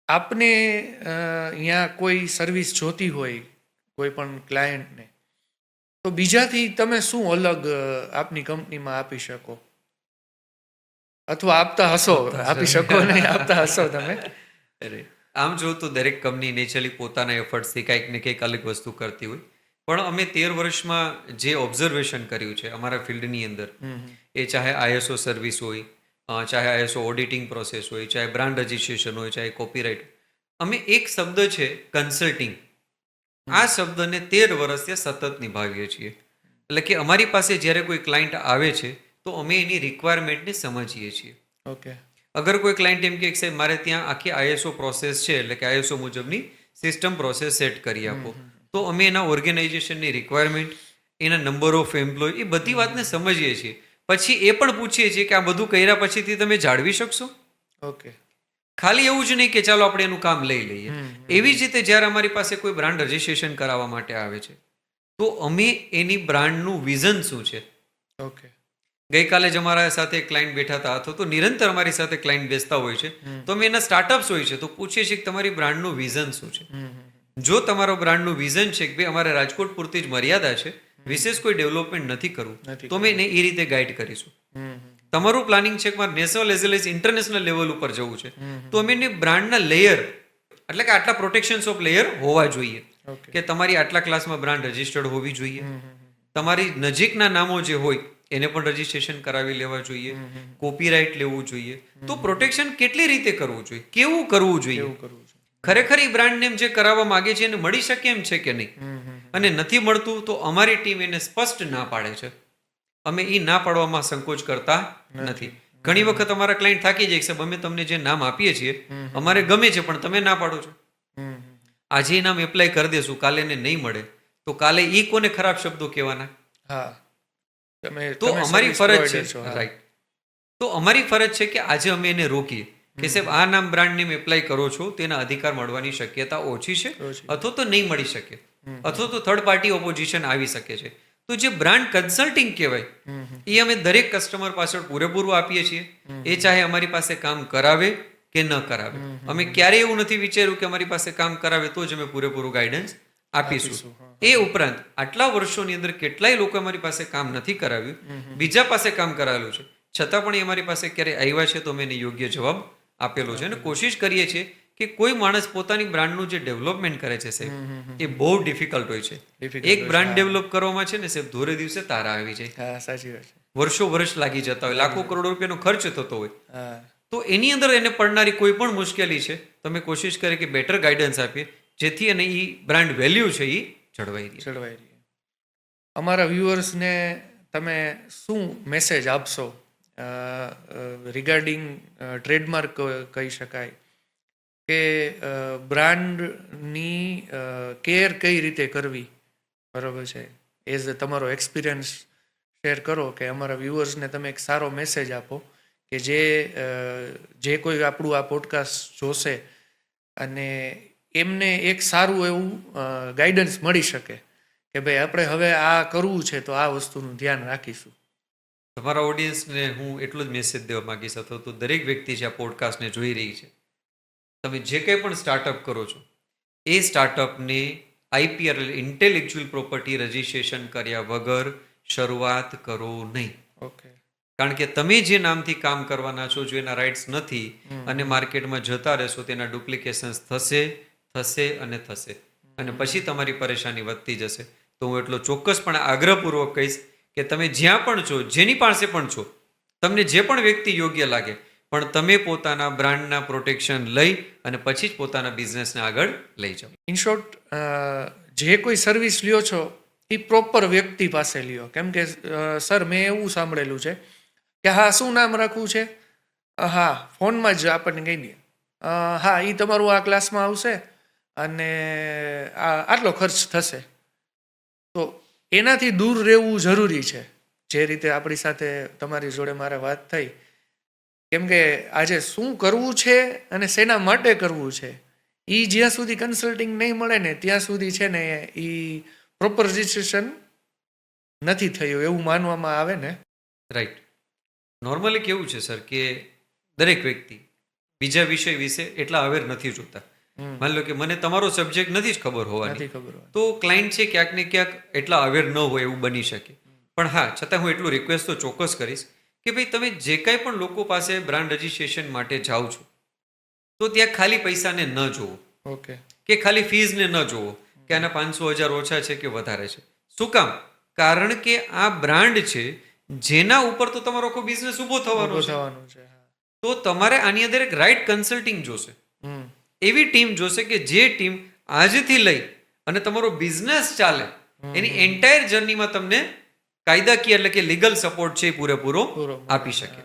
આપને અહીંયા કોઈ સર્વિસ જોતી હોય કોઈ પણ ક્લાયન્ટને, તો બીજાથી તમે શું અલગ આપની કંપનીમાં આપી શકો, અથવા આપતા હશો, આપી શકો નહીં, આપતા હશો તમે? અરે આમ જો તો દરેક કંપની નેચરલી પોતાના એફર્ટ્સથી કંઈક ને કંઈક અલગ વસ્તુ કરતી હોય, પણ અમે 13 વર્ષમાં જે ઓબ્ઝર્વેશન કર્યું છે અમારા ફિલ્ડની અંદર, એ ચાહે આઈએસઓ સર્વિસ હોય, ચાહે આઈએસઓ ઓડિટિંગ પ્રોસેસ હોય, ચાહે બ્રાન્ડ રજિસ્ટ્રેશન હોય, ચાહે કોપીરાઇટ, અમે એક શબ્દ છે કન્સલ્ટિંગ, આ શબ્દને 13 વર્ષથી સતત નિભાવીએ છીએ. એટલે કે અમારી પાસે જ્યારે કોઈ ક્લાયન્ટ આવે છે તો અમે એની રિક્વાયરમેન્ટને સમજીએ છીએ. ઓકે. અગર કોઈ ક્લાયન્ટ એમ કે સાહેબ મારે ત્યાં આખી આઈએસઓ પ્રોસેસ છે, એટલે કે આઈએસઓ મુજબની સિસ્ટમ પ્રોસેસ સેટ કરી આપો, તો અમે એના ઓર્ગેનાઇઝેશનની રિક્વાયરમેન્ટ, એના નંબર ઓફ એમ્પ્લોય, એ બધી વાતને સમજીએ છીએ. પછી એ પણ પૂછીએ છીએ કે આ બધું કર્યા પછીથી તમે જાળવી શકશો. ઓકે. ખાલી એવું જ નહીં કે ચાલો આપણે એનું કામ લઈ લઈએ. એવી જ રીતે જ્યારે અમારી પાસે કોઈ બ્રાન્ડ રજિસ્ટ્રેશન કરાવવા માટે આવે છે તો અમે એની બ્રાન્ડનું વિઝન શું છે. ઓકે. ગઈકાલે જ અમારા સાથે ક્લાયન્ટ બેઠા હતા, અથવા તો નિરંતર અમારી સાથે ક્લાયન્ટ બેસતા હોય છે, તો અમે એના સ્ટાર્ટઅપ્સ હોય છે તો પૂછીએ છીએ કે તમારી બ્રાન્ડનું વિઝન શું છે. જો તમારો બ્રાન્ડનું વિઝન છે કે ભાઈ અમારે રાજકોટ પૂરતી જ મર્યાદા છે, વિશેષ કોઈ ડેવલપમેન્ટ નથી કરવું, તો અમે એને એ રીતે ગાઈડ કરીશું. તમારું પ્લાનિંગ છે કે મારે national as well as international level ઉપર જવું છે, તો અમે એની બ્રાન્ડના લેયર, એટલે કે આટલા પ્રોટેક્શન્સ ઓફ લેયર હોવા જોઈએ, કે તમારી આટલા ક્લાસમાં બ્રાન્ડ રજિસ્ટર્ડ હોવી જોઈએ, તમારી નજીકના નામો જે હોય એને પણ રજિસ્ટ્રેશન કરાવી લેવા જોઈએ, કોપીરાઇટ લેવું જોઈએ. તો પ્રોટેક્શન કેટલી રીતે કરવું જોઈએ, કેવું કરવું જોઈએ, ખરેખર એ બ્રાન્ડ નેમ જે કરાવવા માંગે છે એને મળી શકે એમ છે કે નહીં, અને નથી મળતું તો અમારી ટીમ એને સ્પષ્ટ ના પાડે છે. અમે એ ના પાડવામાં સંકોચ કરતા નથી. ઘણી વખત અમારા ક્લાયન્ટ થાકી જાય સાહેબ અમે તમને જે નામ આપીએ છીએ અમારે ગમે છે પણ તમે ના પાડો છો, આજે એ નામ એપ્લાય કરી દેશું, કાલે એને નહીં મળે તો કાલે એ કોને ખરાબ શબ્દો કહેવાના. હા, તો અમારી ફરજ છે, રાઈટ, તો અમારી ફરજ છે કે આજે અમે એને રોકીએ કે સાહેબ આ નામ બ્રાન્ડ નેમ એપ્લાય કરો છો તેના અધિકાર મળવાની શક્યતા ઓછી છે, અથવા તો નહીં મળી શકે, અથવા તો થર્ડ પાર્ટી ઓપોઝિશન આવી શકે છે. તો જે બ્રાન્ડ કન્સલ્ટિંગ કહેવાય એ અમે દરેક કસ્ટમર પાછળ પૂરેપૂરું આપીએ છીએ, એ ચાહે અમારી પાસે કામ કરાવે કે ન કરાવે. અમે ક્યારેય એવું નથી વિચાર્યું કે અમારી પાસે કામ કરાવે તો જ અમે પૂરેપૂરું ગાઈડન્સ આપીશું. એ ઉપરાંત આટલા વર્ષોની અંદર કેટલાય લોકો અમારી પાસે કામ નથી કરાવ્યું, બીજા પાસે કામ કરાવેલું છે, છતાં પણ એ અમારી પાસે ક્યારે આવ્યા છે તો અમે એને યોગ્ય જવાબ આપેલો છે. અને કોશિશ કરીએ છીએ કે કોઈ માણસ પોતાની બ્રાન્ડનું જે ડેવલપમેન્ટ કરે છે સાહેબ, એ બહુ ડિફિકલ્ટ હોય છે. એક બ્રાન્ડ ડેવલપ કરવામાં છે ને સાહેબ ધોરે દિવસે તારા આવી જાય, સાચી વાત છે, વર્ષો વર્ષ લાગી જતા હોય, લાખો કરોડો રૂપિયાનો ખર્ચ થતો હોય, તો એની અંદર એને પડનારી કોઈ પણ મુશ્કેલી છે તમે કોશિશ કરીએ કે બેટર ગાઈડન્સ આપીએ, જેથી અને એ બ્રાન્ડ વેલ્યુ છે એ જળવાઈ રહે. અમારા વ્યુઅર્સને તમે શું મેસેજ આપશો રિગાર્ડિંગ ટ્રેડમાર્ક કહી શકાય કે બ્રાન્ડની કેર કઈ રીતે કરવી, બરાબર છે, એઝ તમારો એક્સપિરિયન્સ શેર કરો કે અમારા વ્યુઅર્સને તમે એક સારો મેસેજ આપો કે જે કોઈ આપણું આ પોડકાસ્ટ જોશે અને એમને એક સારું એવું ગાઈડન્સ મળી શકે કે ભાઈ આપણે હવે આ કરવું છે તો આ વસ્તુનું ધ્યાન રાખીશું. તમારા ઓડિયન્સને હું એટલો જ મેસેજ દેવા માંગીશ, અથવા તો દરેક વ્યક્તિ જે આ પોડકાસ્ટને જોઈ રહી છે, તમે જે કંઈ પણ સ્ટાર્ટઅપ કરો છો એ સ્ટાર્ટઅપને આઈપીઆર ઇન્ટેલેક્ચ્યુઅલ પ્રોપર્ટી રજિસ્ટ્રેશન કર્યા વગર શરૂઆત કરો નહીં. ઓકે. કારણ કે તમે જે નામથી કામ કરવાના છો, જો એના રાઇટ્સ નથી અને માર્કેટમાં જતા રહેશો તેના ડુપ્લિકેશન્સ થશે થશે અને થશે, અને પછી તમારી પરેશાની વધતી જશે. તો હું એટલો ચોક્કસપણે આગ્રહપૂર્વક કહીશ કે તમે જ્યાં પણ છો, જેની પાસે પણ છો, તમને જે પણ વ્યક્તિ યોગ્ય લાગે, પણ તમે પોતાના બ્રાન્ડના પ્રોટેક્શન લઈ અને પછી જ પોતાના બિઝનેસને આગળ લઈ જાઓ. ઇન શોર્ટ, જે કોઈ સર્વિસ લ્યો છો એ પ્રોપર વ્યક્તિ પાસે લ્યો. કેમ કે સર મેં એવું સાંભળેલું છે કે હા શું નામ રાખવું છે, હા ફોનમાં જ આપણને કહી દે, હા એ તમારું આ ક્લાસમાં આવશે અને આટલો ખર્ચ થશે, તો એનાથી દૂર રહેવું જરૂરી છે. જે રીતે આપણી સાથે તમારી જોડે મારે વાત થઈ, કેમ કે આજે શું કરવું છે અને શેના માટે કરવું છે એ જ્યાં સુધી કન્સલ્ટિંગ નહીં મળે ને ત્યાં સુધી છે ને એ પ્રોપર રજિસ્ટ્રેશન નથી થયું એવું માનવામાં આવે ને. રાઈટ. નોર્મલી કેવું છે સર કે દરેક વ્યક્તિ બીજા વિષય વિશે એટલા અવેર નથી જોતા. માની લો કે મને તમારો સબ્જેક્ટ નથી જ ખબર હોવાની, નથી ખબર હોય. તો ક્લાયન્ટ છે ક્યાંક ને ક્યાંક એટલા અવેર ન હોય એવું બની શકે. પણ હા, છતાં હું એટલું રિક્વેસ્ટ તો ચોક્કસ કરીશ કે ભાઈ તમે જે કાંઈ પણ લોકો પાસે બ્રાન્ડ રજિસ્ટ્રેશન માટે જાઓ છો તો ત્યાં ખાલી પૈસાને ન જોવો ઓકે. કે ખાલી ફીઝને ન જોવો કે આના 500,000 ઓછા છે કે વધારે છે. શું કામ? કારણ કે આ બ્રાન્ડ છે જેના ઉપર તો તમારો આખો બિઝનેસ ઊભો થવાનો ઊભો છે. થવાનું છે. હા. તો તમારે આની અંદર એક રાઈટ કન્સલ્ટિંગ જોશે, હમ. એવી ટીમ જોશે કે જે ટીમ આજથી લઈ અને તમારો બિઝનેસ ચાલે એની એન્ટાયર જર્નીમાં તમને કાયદાકીય એટલે કે લીગલ સપોર્ટ છે એ પૂરેપૂરો પૂરો આપી શકે.